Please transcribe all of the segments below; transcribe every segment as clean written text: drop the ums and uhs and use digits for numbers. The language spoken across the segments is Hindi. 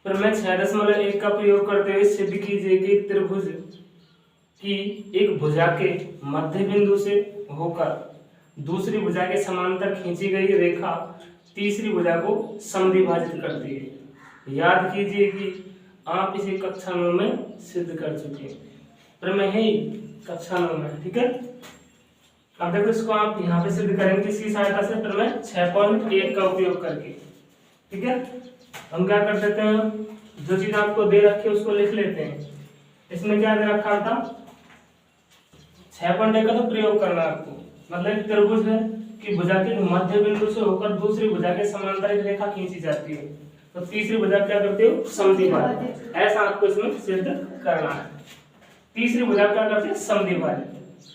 प्रमेय 6.1 का प्रयोग करते हुए सिद्ध कीजिए कि एक त्रिभुज की एक भुजा के मध्य बिंदु से होकर दूसरी भुजा के समांतर खींची गई रेखा तीसरी भुजा को समद्विभाजित करती है। याद कीजिए कि आप इसे कक्षा 9 में सिद्ध कर चुके हैं। प्रमेय है कक्षा 9 में, ठीक है। अब देखो इसको आप यहाँ पे सिद्ध करेंगे इसकी सहायता से प्रमेय 6.1 का उपयोग करके, ठीक है। हम क्या कर देते हैं, जो चीज आपको दे रखी है उसको लिख लेते हैं। इसमें क्या दे रखा था, 6.1 का तो प्रयोग करना है आपको। मतलब एक त्रिभुज है कि भुजा के मध्य बिंदु से होकर दूसरी भुजा के समांतर एक रेखा खींची जाती है, तो तीसरी भुजा क्या करते हो, समद्विभाजित। ऐसा आपको इसमें सिद्ध करना है। तीसरी भुजा क्या करते हैं, समद्विभाजित।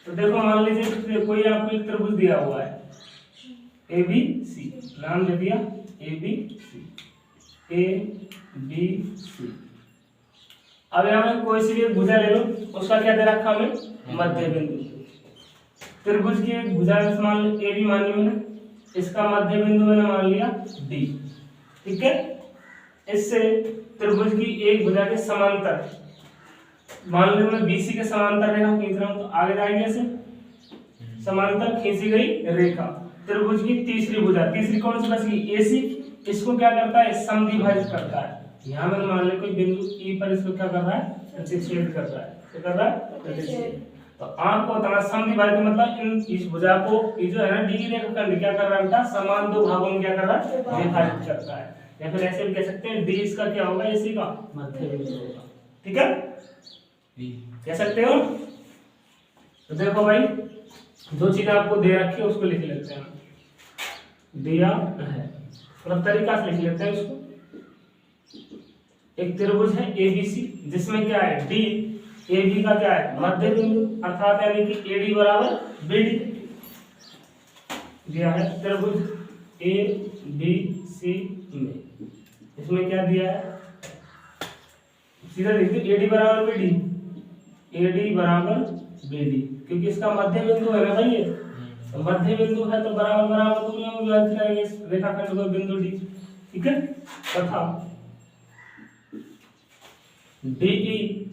तो देखो मान लीजिए कोई आपको एक त्रिभुज दिया हुआ है ए बी सी, नाम दे दिया A B C, A B C. अब यहाँ में कोई सी भी भुजा ले लो, उसका क्या दे रखा हमें, मध्य बिंदु। त्रिभुज की एक भुजा मान ए बी मानी मैंने, इसका मध्य बिंदु मैंने मान लिया डी, ठीक है। इससे त्रिभुज की एक भुजा के समांतर, मान लो मैं बीसी के समांतर रेखा खींच रहा हूं, तो आगे जाएंगे ऐसे समांतर खींची गई रेखा त्रिभुज की तीसरी भुजा, तीसरी कौन सी बची, एसी, इसको क्या करता है, समद्विभाजित करता है। यहाँ मैंने मान लिया कोई बिंदु ई पर इसको क्या कर रहा है, प्रतिच्छेद कर रहा है। क्या कर रहा है, प्रतिच्छेद। तो आपको बताना समद्विभाजित मतलब इन इस भुजा को, ये जो है ना डी की रेखाखंड क्या कर रहा है बेटा, समान दो भागों में क्या कर रहा है, विभाजित करता है। या फिर ऐसे भी कह सकते हैं डी इसका क्या होगा, एसी का मध्य बिंदु होगा, ठीक है, कह सकते हो। तो देखो भाई, जो चीज आपको दे रखी है उसको लिख लेते हैं, दिया है थोड़ा तरीका से लिख लेते हैं इसको। एक त्रिभुज है एबीसी जिसमें क्या है, डी ए बी का क्या है, मध्य बिंदु, अर्थात यानी कि एडी बराबर बीडी दिया है। त्रिभुज ए बी सी में इसमें क्या दिया है, सीधा देखिए एडी बराबर बीडी, एडी बराबर बीडी, क्योंकि इसका मध्य बिंदु है ना भाई ये, तो मध्य बिंदु है तो बराबर बराबर दूरियों में विभाजित करेंगे इस रेखाखंड को, बिंदु डी, ठीक है। तथा डीई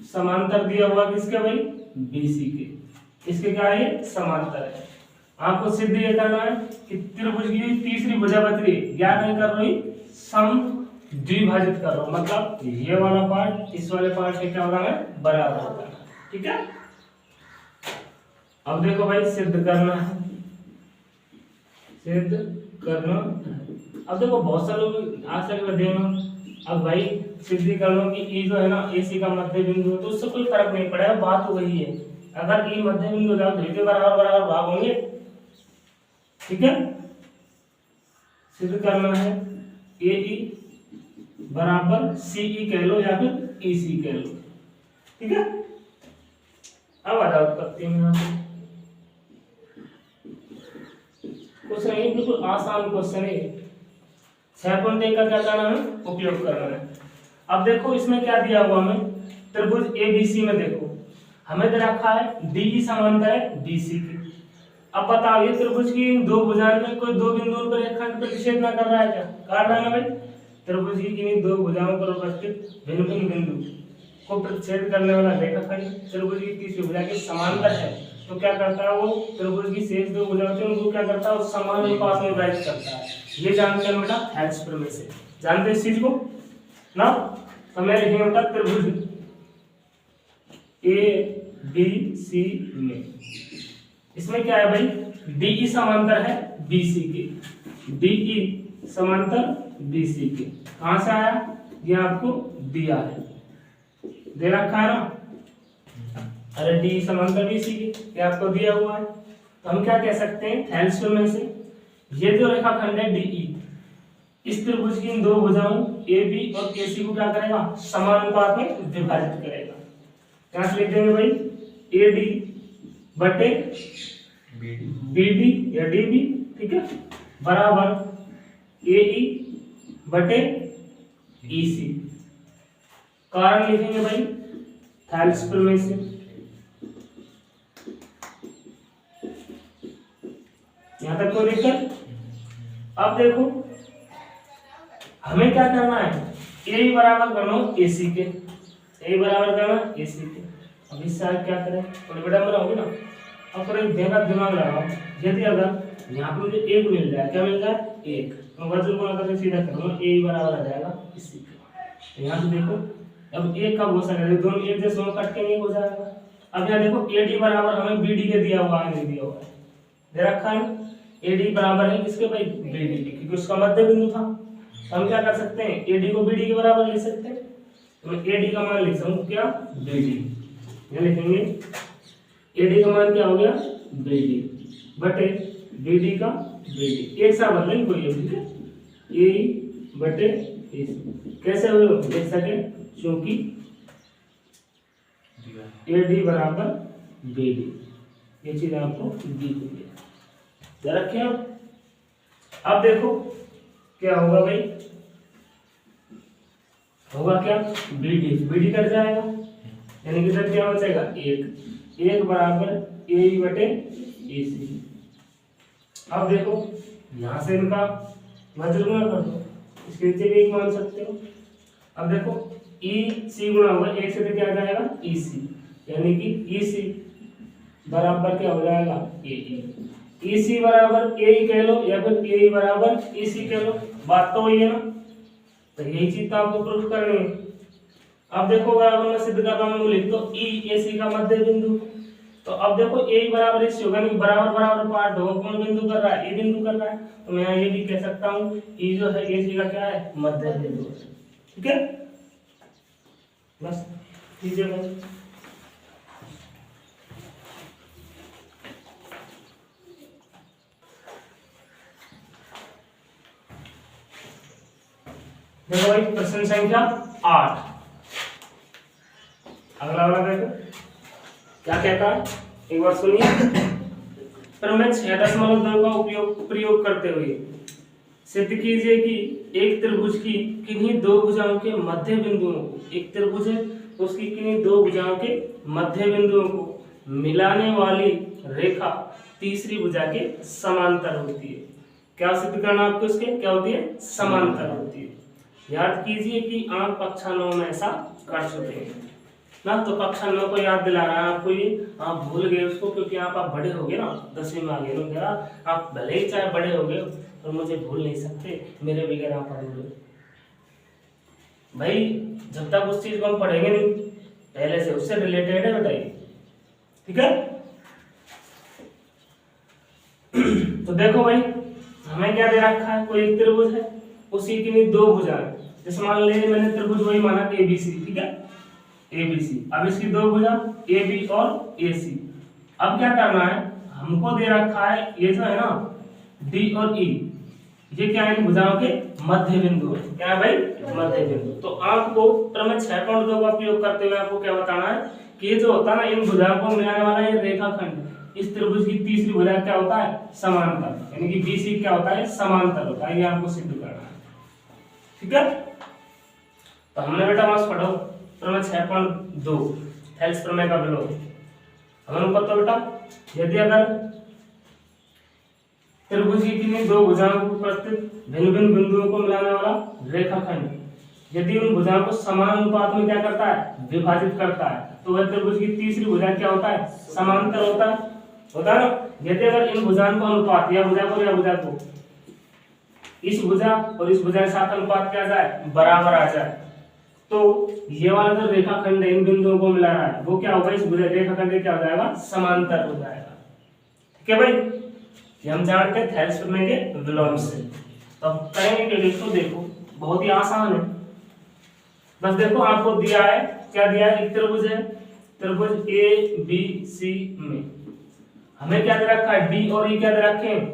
समांतर दिया हुआ किसके भाई, बीसी के, इसके क्या है, समांतर है। आपको सिद्ध ये करना है कि त्रिभुज की तीसरी भुजा बच रही, क्या नहीं कर रही, सम द्विभाजित कर रहा हूं, मतलब ये वाला पार्ट इस वाले पार्ट से क्या होगा है, बराबर होगा, ठीक है। अब देखो भाई सिद्ध करना है, सिद्ध करना है। अब देखो बहुत सारे लोग आज तक देना, अब भाई सिद्धि कर लो कि ई जो है ना एसी का मध्य बिंदु, तो उससे कोई फर्क नहीं पड़ेगा, बात तो वही है। अगर ई मध्य बिंदु जाओ तो ये बराबर बराबर भाग होंगे, ठीक है। सिद्ध करना है ए ई बराबर सीई कह लो या फिर ईसी कह लो, ठीक है। अब आ जाओ उत्पत्ति में, क्वेश्चन ये बिल्कुल आसान क्वेश्चन है। 6.1 का क्या करना है, उपयोग करना है। अब देखो इसमें क्या दिया हुआ हमें, त्रिभुज एबीसी में देखो हमें दे रखा है डी समांतर है बीसी की। अब बताओ ये त्रिभुज की दो भुजाओं में कोई दो बिंदुओं पर रेखाखंड प्रतिच्छेद ना कर रहा है क्या, कर रहा है ना भाई। त्रिभुज की किन्हीं दो भुजाओं पर उपस्थित भिन्न भिन्न बिंदु को प्रतिच्छेद करने वाला रेखाखंड त्रिभुज की तीसरी भुजा के समांतर है, तो क्या करता है वो त्रिभुज की शेष दो भुजाओं से उनको क्या करता है, वो समान अनुपात में विभाजित करता है। ये जानते हैं बेटा हेल्स प्रमेय से, जानते हैं इस चीज को ना। तो मैं लिखेंगे बेटा त्रिभुज ए बी सी में, इसमें क्या है भाई, डीई समांतर है बीसी के, डीई समांतर बीसी के, कहां से आया, ये आपको दिया है, दे रखा है ना। अरे डी समांतर बीसी के, ये आपको दिया हुआ है, तो हम क्या कह सकते हैं हेल्स प्रमेय से, ये जो रेखाखंड है डीई इस त्रिभुज की इन दो भुजाओं ए बी और एसी को क्या करेगा, समानुपात में विभाजित करेगा। क्या लिख देंगे भाई, ए डी बटे बी डी या डी बी, ठीक है, बराबर ए ई बटे ई सी। कारण लिखेंगे भाई थेल्स प्रमेय से, यहां तक कोई दिक्कत। अब देखो हमें क्या करना है, ए बराबर करना AC के, ए बराबर करना AC के। अब इससे आगे क्या करें, थोड़ी बड़ा बनाओगे ना। अब थोड़ा दिमाग लगाओ, यदि अगर यहाँ पे मुझे एक मिल जाए, क्या मिल जाए, एक, तो वजन गुणा करके सीधा करूंगा, ए बराबर आ जाएगा इसी के। तो यहाँ से देखो अब एक का हो सकता है, दोनों एक जैसे हों, कट के नहीं हो जाएगा। अब यहाँ देखो AD बराबर हमें BD के दिया हुआ है, नहीं दिया हुआ है, दे रखा है। AD बराबर है किसके भाई, BD के, क्योंकि उसका मध्य बिंदु था। हम क्या कर सकते हैं, AD को BD के बराबर लिख सकते हैं। तो मैं AD का मान लिख सकूं क्या, BD, ये लिखेंगे AD का मान क्या हो गया, BD बटे BD का BD, एक साथ बदलेंगे कोई, ठीक है, A बटे AC। कैसे हो देख सके, क्योंकि AD बराबर BD, ये चीज आपको दी हुई है, रखें। अब देखो क्या होगा भाई, होगा क्या, BD कट जाएगा, यानी कि इधर क्या बचेगा, एक बराबर AE बटे AC। अब देखो यहां से इनका वज्र गुणा कर दो, इसके नीचे भी एक मान सकते हो। अब देखो EC गुणा होगा, एक से क्या आ जाएगा, EC, यानी कि EC बराबर क्या हो जाएगा, AE। EC बराबर AE कह लो या फिर AE बराबर EC कह लो, बात तो वही है ना। तो यही चीज तो आपको प्रूफ करनी है। अब देखो बराबर में सिद्ध कर रहा हूं, लिख दो EAC का मध्य बिंदु। तो अब देखो AE बराबर AC होगा, नहीं बराबर बराबर पार्ट हो, कौन बिंदु कर रहा है, ए बिंदु कर रहा है। तो मैं ये भी कह सकता हूं E जो है AC का क्या है, मध्य बिंदु, ठीक है। बस कीजिए भाई, देखो भाई प्रश्न संख्या 8, अगला वाला देखो क्या कहता है, एक बार सुनिए। प्रमेय 6.2 का प्रयोग करते हुए सिद्ध कीजिए कि एक त्रिभुज की किन्हीं दो भुजाओं के मध्य बिंदुओं को, एक त्रिभुज है उसकी किन्हीं दो भुजाओं के मध्य बिंदुओं को मिलाने वाली रेखा तीसरी भुजा के समांतर होती है। क्या सिद्ध करना आपको, इसके क्या होती है, समांतर होती है। याद कीजिए कि आप कक्षा 9 में ऐसा कर चुके हैं ना, तो कक्षा 9 को याद दिला रहा है आपको, ये आप भूल गए उसको, क्योंकि आप बड़े हो गए ना, 10वीं में आ गए ना, आप भले ही चाहे बड़े हो गए पर मुझे भूल नहीं सकते, मेरे बगैर आप अधूरे भाई। जब तक उस चीज को हम पढ़ेंगे नहीं पहले से, उससे रिलेटेड है बताइए, ठीक है। तो देखो भाई हमें क्या दे रखा है, कोई एक त्रिभुज है, उसी की दो भुजाएं, जैसे मान लीजिए मैंने त्रिभुज वही माना ABC, ठीक है, ABC। अब इसकी दो भुजा AB और AC। अब क्या करना है, हमको दे रखा है ये जो है ना D और E, ये क्या है, इन भुजाओं के मध्य बिंदु है, क्या है भाई, मध्य बिंदु। तो आपको प्रमेय 6.2 का उपयोग करते हुए आपको क्या बताना है कि ये जो होता है ना, इन भुजाओं को मिलाने वाला ये रेखाखंड, इस त्रिभुज की तीसरी भुजा क्या होता है, समांतर, यानी कि BC क्या होता है, समांतर होता है, ये आपको सिद्ध करना है, ठीक है। तो हमने बेटा बस पढ़ो प्रमेय 6.2 थेल्स प्रमेय का विलोम। हमें पता बेटा, यदि अगर त्रिभुज की किन्हीं दो भुजाओं को प्रस्तुत भिन्न भिन्न बिंदुओं को मिलाने वाला रेखाखंड यदि उन भुजाओं को समान अनुपात में क्या करता है, विभाजित करता है, तो वह त्रिभुज की तीसरी भुजा क्या होता है, समांतर होता है ना। यदि अगर इन भुजाओं को अनुपात, या भुजा को इस भुजा और इस भुजा के साथ अनुपात क्या जाए, बराबर आ जाए, तो ये वाला जो रेखाखंड इन बिंदुओं को मिला रहा है वो क्या होगा, इस भुजा रेखाखंड क्या हो जाएगा, समांतर हो जाएगा, ठीक है भाई। ये हम जानते हैं थेल्स प्रमेय के विलोम से। तो अब करेंगे कि इसको देखो, बहुत ही आसान है। बस देखो आपको दिया है, क्या दिया है, एक त्रिभुज है, त्रिभुज ABC में हमें क्या दे रखा है, D और E क्या दे रखे हैं,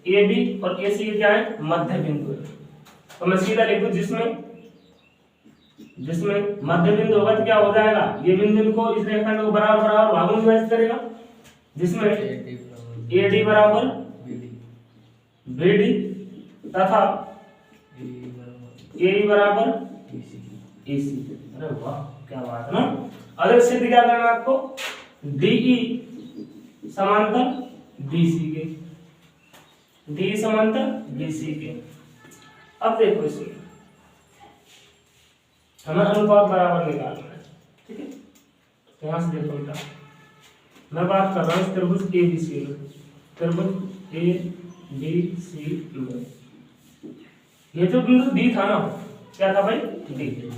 AB और AC क्या है, मध्य बिंदु है। तो मैं सीधा लिख दूं, जिसमें मध्य बिंदु होगा तो क्या हो जाएगा, ये बिंदु को इस रेखाखंड को बराबर बराबर भागों में विभाजित करेगा, जिसमें AD बराबर BD तथा AE बराबर AC। अरे वाह क्या बात है ना। अगर सिद्ध क्या करना है आपको, DE समांतर BC के, DE समांतर BC के। अब देखो इसमें हमें अनुपात बराबर निकालना है, ठीक है। तो यहाँ से देखो बेटा, मैं बात कर रहा हूँ त्रिभुज ए बी सी में, त्रिभुज ए बी सी में ये जो बिंदु डी था ना, क्या था भाई, डी।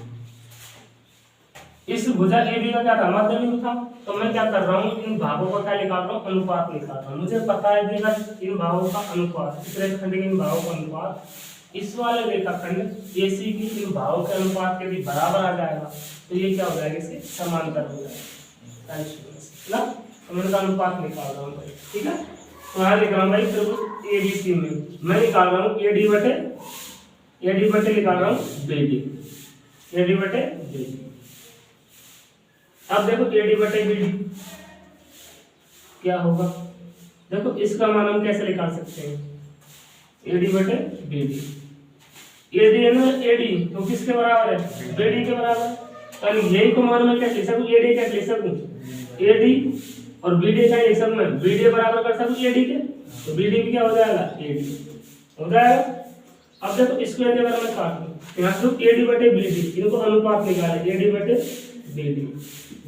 इस भुजा ए बी का क्या था, मध्य बिंदु था। तो मैं क्या कर रहा हूँ, इन भागों का क्या निकाल रहा हूँ, अनुपात निकाल रहा हूँ। मुझे पता है कि अगर इन भागों का अनुपात, इस रेखाखंड के इन भागों का अनुपात इस वाले रेखाखंड AC की इन भागों के अनुपात के भी बराबर आ जाएगा, तो ये क्या हो जाएगा, इसे समांतर हो जाएगा ना। तो मैं इसका अनुपात निकाल रहा हूँ भाई, ठीक है। तो यहाँ लिख रहा हूँ भाई त्रिभुज ABC में मैं निकाल रहा हूँ AD बटे निकाल रहा हूँ BD, AD बटे BD। अब देखो AD बटे BD क्या होगा, देखो इसका मान हम कैसे निकाल सकते हैं, AD बटे BD। AD है ना, AD तो किसके बराबर है, BD के बराबर। और यही को मान मैं क्या लिख सकूं, AD क्या लिख सकूं, AD और BD का लिख सकूं मैं, BD बराबर कर सकूं AD के, तो BD भी क्या हो जाएगा, AD हो जाएगा। अब देखो इसको यदि अगर मैं काट लूं, यहाँ से AD बटे BD, इनको अनुपात निकाले, AD बटे BD,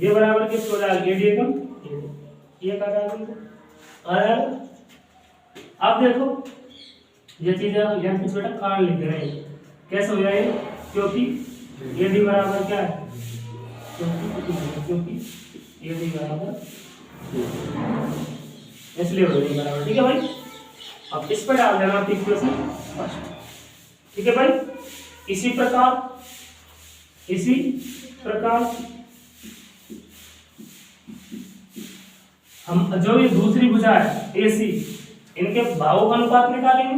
ये बराबर किसको हो जाएगा, AD एकम AD, ये क्या जाएगा। अब देखो ये चीज यहाँ कुछ बेटा कारण लिख रहे हैं, कैसे हो जाएगा, क्योंकि AD बराबर क्या है, क्योंकि AD बराबर इसलिए हो जाएगा बराबर, ठीक है भाई। अब इस पर डाल देना आप इक्वेशन फर्स्ट, ठीक है भाई। इसी प्रकार हम जो ये दूसरी भुजा है AC, इनके भावों का अनुपात निकालेंगे,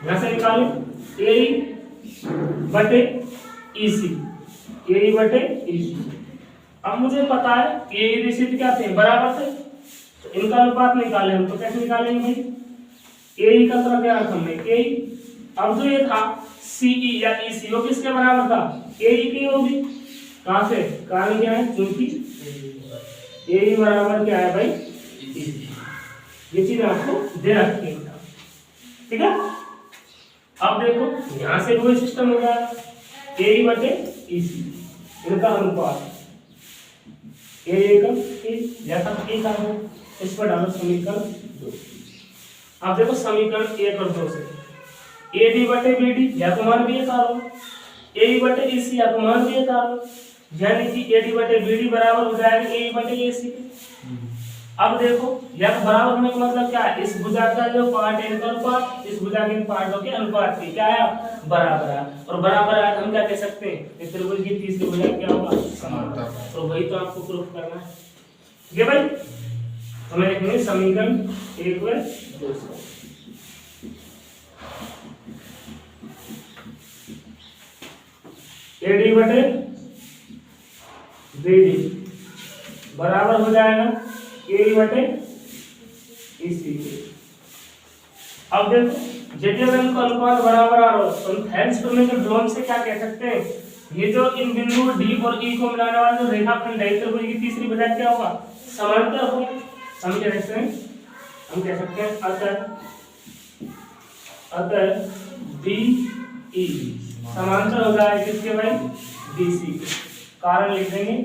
यहां से निकालें AE बटे EC। अब मुझे पता है AE BC क्या थे, बराबर थे, तो इनका अनुपात निकाले हम, तो कैसे निकालेंगे भाई, AE का तरफ क्या रखा हमने, AE। अब जो ये था CE या EC वो किसके बराबर था, AE की होगी, कहां से, कारण क्या है, क्योंकि AE बराबर क्या है भाई, ये चीज आपको दे रखी है, ठीक है। अब देखो यहां से वही सिस्टम हो गया, AE बटे EC, इनका अनुपात AE का A का है, इस पर डालो समीकरण 2। अब देखो समीकरण 1 और 2 से AD बटे BD या तो मान भी निकालो, AE बटे EC या तो मान भी निकालो, यानी कि AD बटे BD बराबर हो जाएगा AE बटे AC। अब देखो यह बराबर होने का मतलब क्या है, इस भुजा का जो पार्ट है इनका अनुपात इस भुजा के पार्टों के अनुपात की क्या है, बराबर है। और बराबर है हम क्या कह सकते हैं, इस त्रिभुज की तीसरी भुजा क्या होगा, समांतर। तो वही तो आपको प्रूफ करना है, ठीक है भाई। तो मैं लिखेंगे समीकरण 1 व 2 से AD बटे BD बराबर हो जाएगा AE बटे EC। अब देखो यदि अगर इनका अनुपात बराबर आ रहा हो तो हम थेल्स प्रमेय के ड्रोन से क्या कह सकते हैं, ये जो इन बिंदु D और E को मिलाने वाला जो रेखाखंड है त्रिभुज की तीसरी भुजा क्या होगा, समांतर होगा। हम कह सकते हैं अतः DE समांतर हो जाएगा किसके भाई, BC। कारण लिख देंगे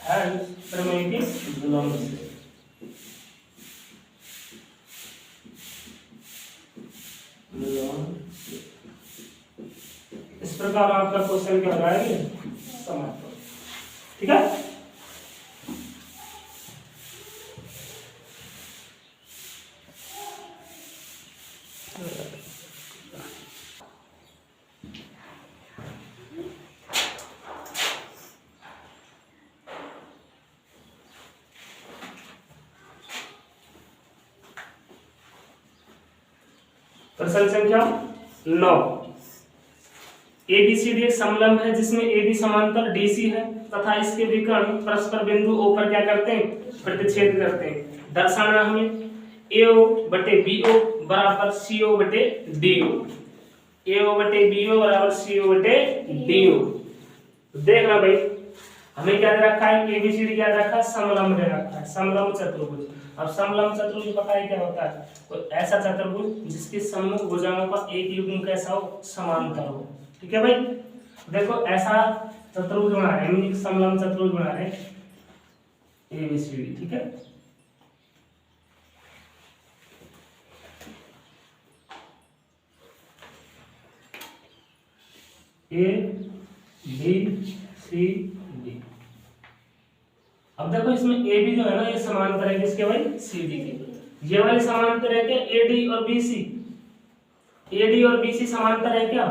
थेल्स प्रमेय के ड्रोन से। इस प्रकार आपका क्वेश्चन क्या हो जाएगा, समांतर, ठीक है। प्रश्न संख्या 9, ABCD एक समलंब है जिसमें AB समांतर DC है तथा इसके विकर्ण परस्पर बिंदु O पर क्या करते हैं, प्रतिच्छेद करते हैं। दर्शाना हमें AO बटे BO बराबर CO बटे DO, AO बटे BO बराबर CO बटे DO। देखना भाई हमें क्या दे रखा है, ABCD क्या दे रखा है, समलंब दे रखा है, समलंब चतुर्भुज। अब समलंब चतुर्भुज पता है क्या होता है, कोई ऐसा चतुर्भुज जिसके सम्मुख भुजाओं का एक युग्म कैसा हो, समांतर हो, ठीक है भाई। देखो ऐसा चतुर्भुज बना रहे हैं, यानी समलंब चतुर्भुज बना रहे हैं ABCD, ठीक है। ABCD। अब देखो इसमें AB जो है ना, ये समांतर है किसके भाई, CD के। ये वाली समांतर है क्या AD और BC? AD और BC समांतर है क्या?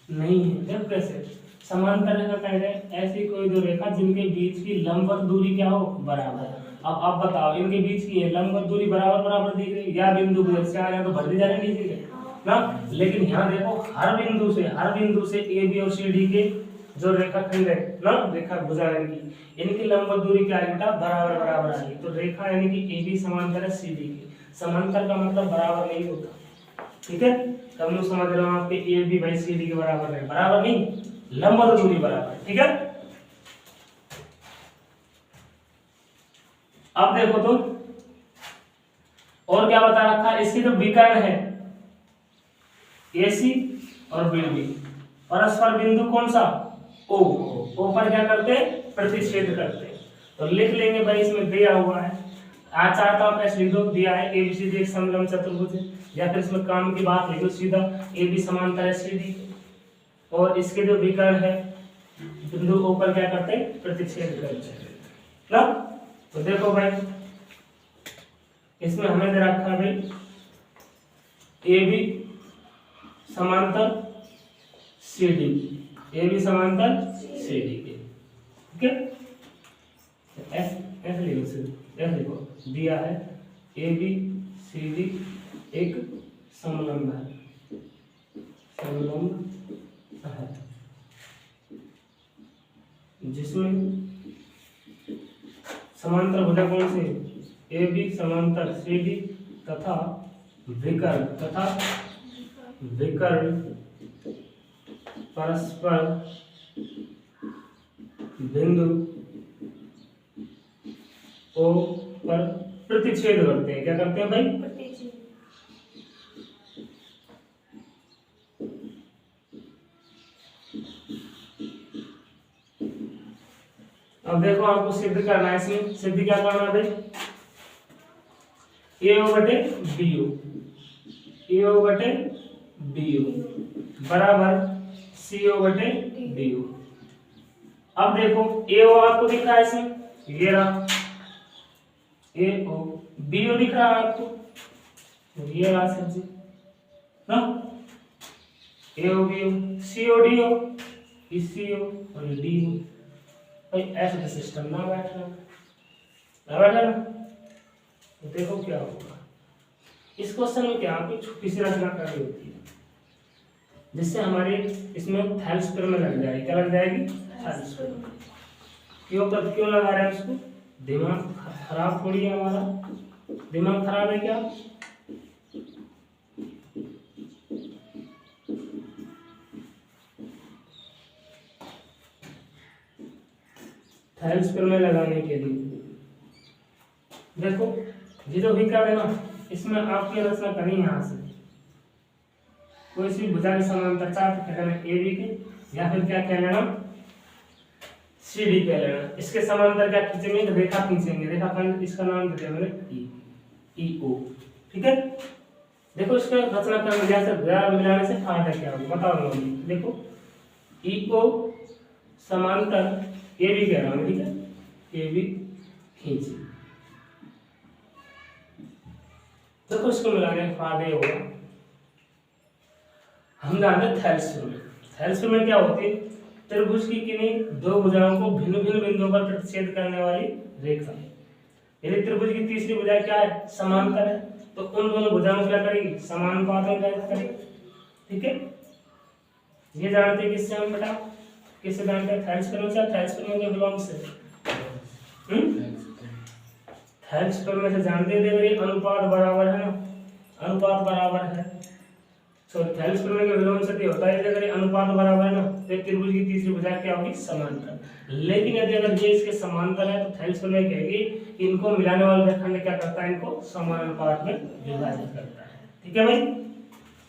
नहीं है। जब कैसे समांतर रेखा कह रहे हैं ऐसी कोई दो रेखा जिनके बीच की लंबवत दूरी क्या हो, बराबर। अब आप बताओ, इनके बीच की है लंबवत दूरी बराबर बराबर दिख रही है, या बिंदु से आ रहे तो भर दी जा रही है ना। लेकिन यहाँ देखो हर बिंदु से AB और CD के जो रेखाखंड है ना, रेखा भुजा की, इनकी लंबवत दूरी क्या है बेटा, बराबर बराबर आ रही। तो रेखा यानी कि AB समांतर है CD की। समांतर का मतलब बराबर नहीं होता, ठीक है। तब मैं समझ रहा हूँ आपके AB बाई CD के बराबर है, बराबर नहीं, लंबवत दूरी बराबर, ठीक है। अब देखो तो और क्या बता रखा है, इसकी जो विकर्ण है AC और BD, परस्पर बिंदु कौन सा, O पर क्या करते हैं, प्रतिच्छेद करते हैं। तो लिख लेंगे भाई, इसमें दिया हुआ है, आज चाहता हूं ऐसे लिख दो, दिया है ABCD एक समलंब चतुर्भुज है, या फिर इसमें काम की बात लिख दो सीधा, AB समांतर है CD और इसके जो विकर्ण है बिंदु O पर क्या करते हैं, प्रतिच्छेद करते हैं ना। तो देखो भाई इसमें हमें दे रखा है भाई AB समांतर CD, AB समांतर CD के, ठीक है। ऐसे लिखो, दिया है ABCD एक समलंब है, जिसमें समांतर भुजा कौन से, AB समांतर CD तथा विकर्ण परस्पर बिंदु O पर प्रतिच्छेद करते हैं। क्या करते हैं भाई, प्रतिच्छेद। अब देखो आपको सिद्ध करना है, इसमें सिद्ध क्या करना है भाई, AO बटे BO बराबर CO बटे DO। अब देखो AO आपको दिख रहा है इसमें, ये रहा AO, BO दिख रहा है आपको, ये रहा सब्जी ना, AO BO, CO DO, CO और DO। भाई ऐसे तो सिस्टम ना बैठा ना। तो देखो क्या होगा इस क्वेश्चन में, क्या आपको छोटी सी रचना करनी होती है जिससे हमारे इसमें थैलेस्फीयर में लग जाएगी। क्या लग जाएगी, थैलेस्फीयर। क्यों लगा रहे हैं उसको, दिमाग खराब थोड़ी है हमारा, दिमाग खराब है क्या, थैलेस्फीयर में लगाने के लिए। देखो ये जो विकर्ण है ना, इसमें आपकी रचना करनी है, यहाँ से कोई सी भुजा के समांतर चाप कह लेना AB के, या फिर क्या कह लेना CD कह लेना। इसके समांतर क्या खींचेंगे, रेखा खींचेंगे, रेखाखंड, इसका नाम दे देंगे EO, ठीक है। देखो इसका रचना क्रम मिलाने से फायदा क्या होगा बताओ। देखो EO समांतर AB कह रहा हूँ, ठीक है, AB खींची। देखो इसको मिलाने का फायदा होगा, हम जानते हैं थैलेस्फीयर में क्या होती है, त्रिभुज की किन्हीं दो भुजाओं को भिन्न भिन्न बिंदुओं पर प्रतिच्छेद करने वाली रेखा। यदि त्रिभुज की तीसरी भुजा क्या है, समांतर है, तो उन दोनों भुजाओं को क्या करेगी, समानुपात में करेगी, ठीक है। ये जानते हैं किससे हम बेटा, किससे जानते हैं, थैलेस्फीयर में बिलोंग से, थैलेस्फीयर में से जानते हैं अनुपात बराबर है ना, अनुपात बराबर है। तो थैलेस्फीयर में विलोम से होता है, अगर अनुपात बराबर है ना तो त्रिभुज की तीसरी भुजा क्या होगी, समांतर। लेकिन यदि अगर ये इसके समांतर है तो थैलेस्फीयर में कहेगी इनको मिलाने वाला रेखाखंड क्या करता है, इनको समानुपात में विभाजित करता है, ठीक है भाई।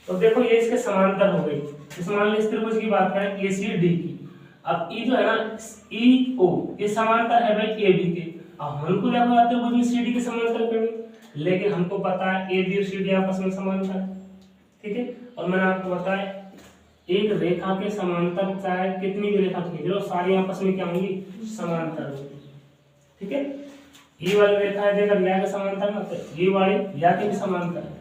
तो देखो ये इसके समांतर हो गई। इस मान लो इस त्रिभुज की बात करें ए सी डी की, अब ई जो है ना ई ओ ये समांतर है भाई ए बी के। अब हमको क्या पता त्रिभुज में सी डी के समांतर करनी, लेकिन हमको पता है ए बी और सी डी आपस में समांतर है, ठीक है। और मैंने आपको बताया एक रेखा के समांतर चाहे कितनी भी रेखा खींच लो सारी आपस में क्या होंगी, समांतर होंगी, ठीक है। ये वाली रेखा है देखो या के समांतर ना, तो ये वाली या के भी समांतर है,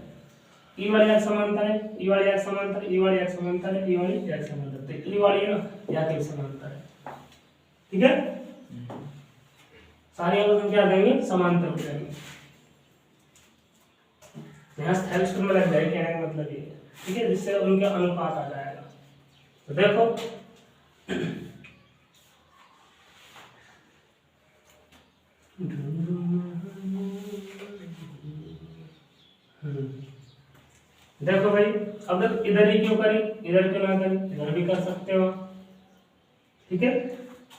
ई वाली या समांतर है, ई वाली या समांतर, ई वाली या समांतर है, ई वाली या समांतर, तो ई वाली है ना या के भी समांतर है, ठीक है। सारी आपस में क्या देंगे, समांतर हो जाएंगे। यहाँ स्थैल में लग जाएगी, कहने का मतलब ये है, ठीक है, जिससे उनका अनुपात आ जाएगा। तो देखो देखो भाई अब देखो इधर ही क्यों करें, इधर क्यों ना करें, इधर भी कर सकते हो, ठीक है।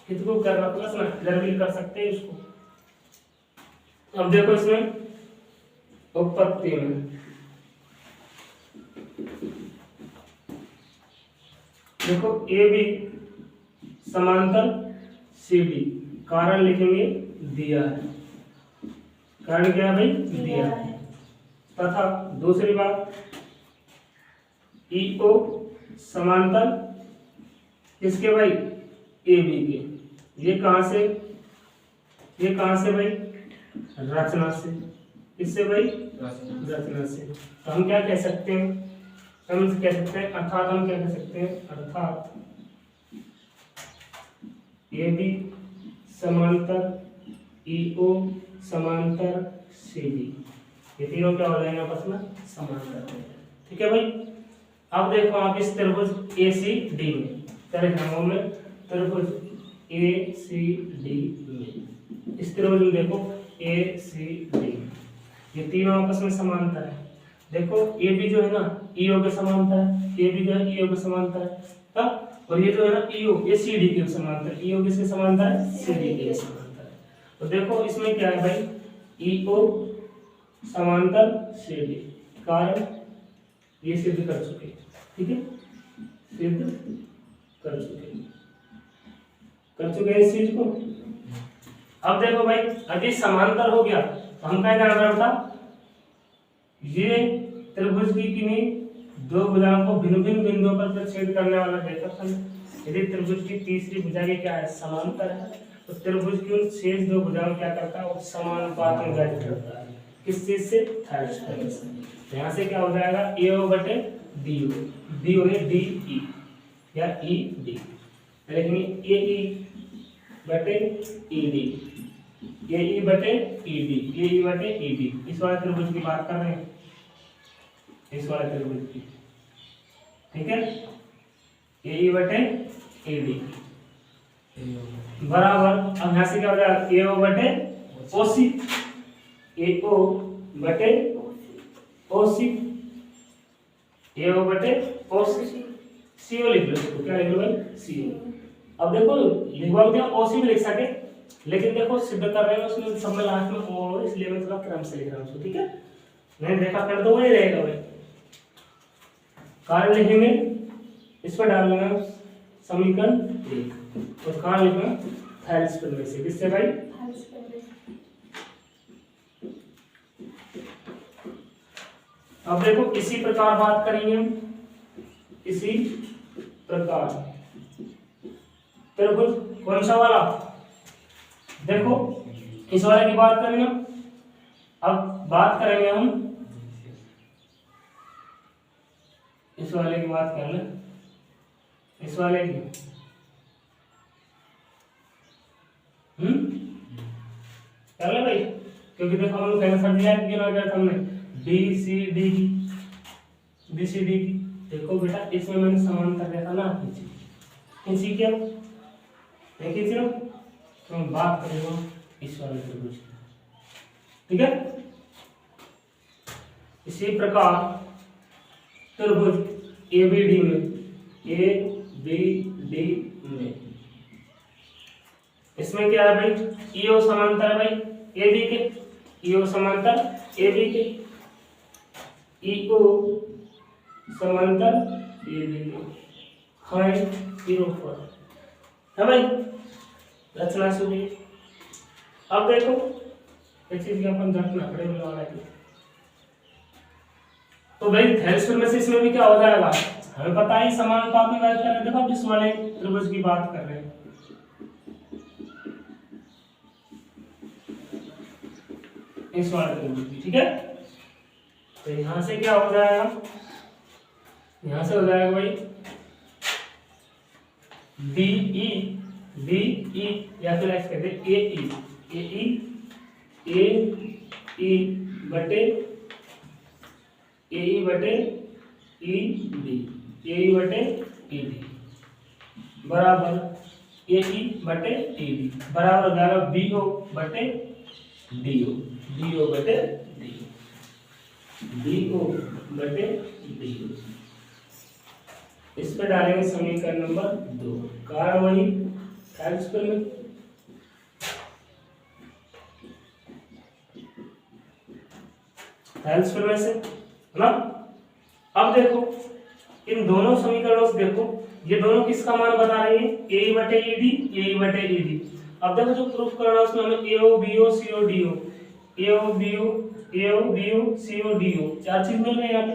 किसको करना प्लस ना, इधर भी कर सकते हैं इसको। अब देखो इसमें उत्पत्ति में देखो ए बी समांतर सी डी, कारण लिखेंगे दिया है, कारण क्या है भाई, दिया है। तथा दूसरी बात ई ओ समांतर किसके भाई, ए बी के। ये कहां से, ये कहां से भाई, रचना से, इससे भाई रचना से। तो हम क्या कह सकते हैं, हम कह सकते हैं अर्थात हम क्या कह सकते हैं, अर्थात ए बी समांतर ई ओ समांतर सी डी, ये तीनों क्या हो जाएंगे आपस में, समांतर, ठीक है भाई। अब देखो आप इस त्रिभुज ए सी डी में, चले भागों में त्रिभुज ए सी डी में, इस त्रिभुज में देखो ए सी डी, ये तीनों आपस में समांतर है। देखो ए बी जो है ना ई ओ के समांतर है, ए बी जो है ई ओ के समांतर है, तब और ये जो है ना ई ओ ये सी डी के समांतर, ई ओ किसके समांतर है, सी डी के समांतर है। तो देखो इसमें क्या है भाई, ई ओ समांतर सी डी, कारण ये सिद्ध कर चुके, ठीक है, सिद्ध कर चुके इस चीज को। अब देखो भाई यदि समांतर हो गया तो हम क्या करना पड़ता, ये त्रिभुज की किन्हीं दो भुजाओं को भिन्न भिन्न बिंदुओं पर प्रतिच्छेद करने वाला रेखाखंड यदि त्रिभुज की तीसरी भुजा के क्या है, समांतर है, तो त्रिभुज की उन शेष दो भुजाओं क्या करता है, वो समानुपात में गठित करता है, किस चीज से, थर्ड स्क्वायर से। यहाँ से क्या हो जाएगा, ए ओ बटे डी ओ, डी ओ है डी ई या ई डी, लेकिन ए ई बटे ई डी, ए ई बटे ई डी, ए ई बटे ई डी। इस वाले त्रिभुज की बात कर रहे हैं, इस वाले त्रिभुज की, ठीक है, ए ई बटे ए डी बराबर। अब यहाँ से क्या हो जाएगा, ए ओ बटे ओ सी, ए ओ बटे ओ सी, ए ओ बटे ओ सी, सी ओ लिख लो, तो क्या लिख लो भाई, सी ओ। अब देखो लिखवा दिया ओ सी भी लिख सके, लेकिन देखो सिद्ध कर रहे हैं उसमें सब में लास्ट में ओ, इसलिए मैं थोड़ा क्रम से लिख रहा हूँ, ठीक है। नहीं देखा कर दो वही रहेगा भाई, कारण लिखेंगे इस पर डालना समीकरण 1 और कारण लिखना थैलेस में से, किससे भाई, अब देखो इसी प्रकार बात करेंगे हम, इसी प्रकार त्रिभुज कौन सा वाला, देखो इस वाले की बात करेंगे। अब बात करेंगे हम इस वाले की बात कर ले, इस वाले की कर ले भाई, क्योंकि देखो हम लोग पहले समझ लिया कि ना क्या हमने बी सी डी की, बी सी डी की, देखो बेटा इसमें मैंने समांतर देखा ना, खींची क्या नहीं खींच रहा, तो हम बात करेंगे इस वाले त्रिभुज की, ठीक है। इसी प्रकार त्रिभुज ए बी डी में, ए बी डी में इसमें क्या है भाई, ई ओ समांतर है भाई ए बी के, ई ओ समांतर ए बी के, ई ओ समांतर ABD हाइट 0 है भाई। रचना सुनिए। अब देखो इस चीज की अपन रचना खड़े बनाना है। तो भाई थेल्सफिर में से इसमें भी क्या हो जाएगा, हमें पता है समानुपाती वाले कर रहे हैं। देखो अब इस वाले त्रिभुज की बात कर रहे हैं, इस वाले त्रिभुज की, ठीक है। तो यहां से क्या हो जाएगा, यहां से हो जाएगा भाई DE या फिर ऐसे कहते हैं AE बटे ED बराबर AE बटे ED बराबर हो जाएगा BO बटे DO इस पे डालेंगे समीकरण नंबर 2। कारण वही थेल्सफिर में से है ना। अब देखो इन दोनों समीकरणों से देखो ये दोनों किसका मान बता रही है, AE बटे ED। अब देखो जो प्रूफ करना है उसमें हमें AO BO CO DO चार चीज मिल रही है यहाँ पे।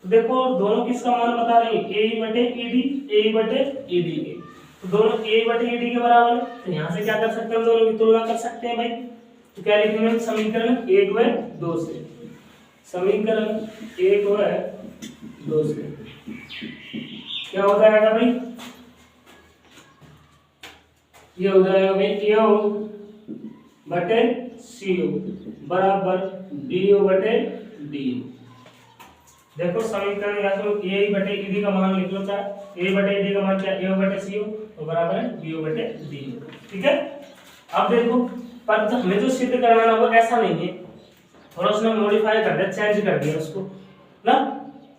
तो देखो दोनों किसका मान बता रहे हैं, AE बटे ED के। तो दोनों AE बटे ED के बराबर है, तो यहाँ से क्या कर सकते हैं, हम दोनों की तुलना कर सकते हैं भाई। तो क्या लिखेंगे, समीकरण 1 व 2 से, समीकरण 1 व 2 से क्या हो जाएगा भाई, ये हो जाएगा भाई AO बटे CO बराबर BO बटे DO। देखो समीकरण यहाँ से AE बटे ED का मान लिख लो, चाहे AE बटे ED का मान क्या AO बटे CO तो बराबर है BO बटे DO, ठीक है। अब देखो पर हमें जो सिद्ध करना है वो ऐसा नहीं है, थोड़ा उसने मॉडिफाई कर दिया, चेंज कर दिया उसको ना,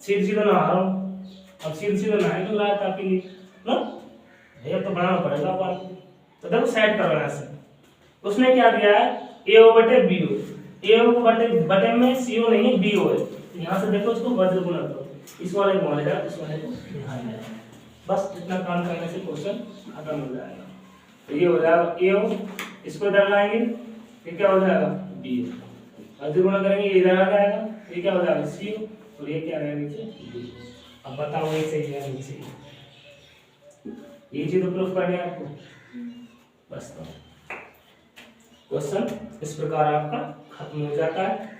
सीधा ना आ रहा हूँ, अब सीधा ना है तो लाया था आपके लिए ना, ये तो बनाना पड़ेगा अपन। तो देखो सेट करवाना से उसने क्या दिया है AO बटे BO, AO बटे में CO नहीं है BO है, यहाँ से देखो इसको वज्र गुणा करो, इस वाले को मान जाएगा, इस वाले को ध्यान जाएगा, बस इतना काम करने से क्वेश्चन खत्म हो जाएगा। तो ये हो जाएगा AO, इसको इधर लाएंगे ये क्या हो जाएगा BO, वज्र गुणा करेंगे ये इधर आ जाएगा, ये क्या हो जाएगा CO और ये क्या रहेगा नीचे BO। अब बताओ ये सही है नीचे, ये चीज प्रूफ करनी है आपको, बस तो क्वेश्चन इस प्रकार आपका खत्म हो जाता है।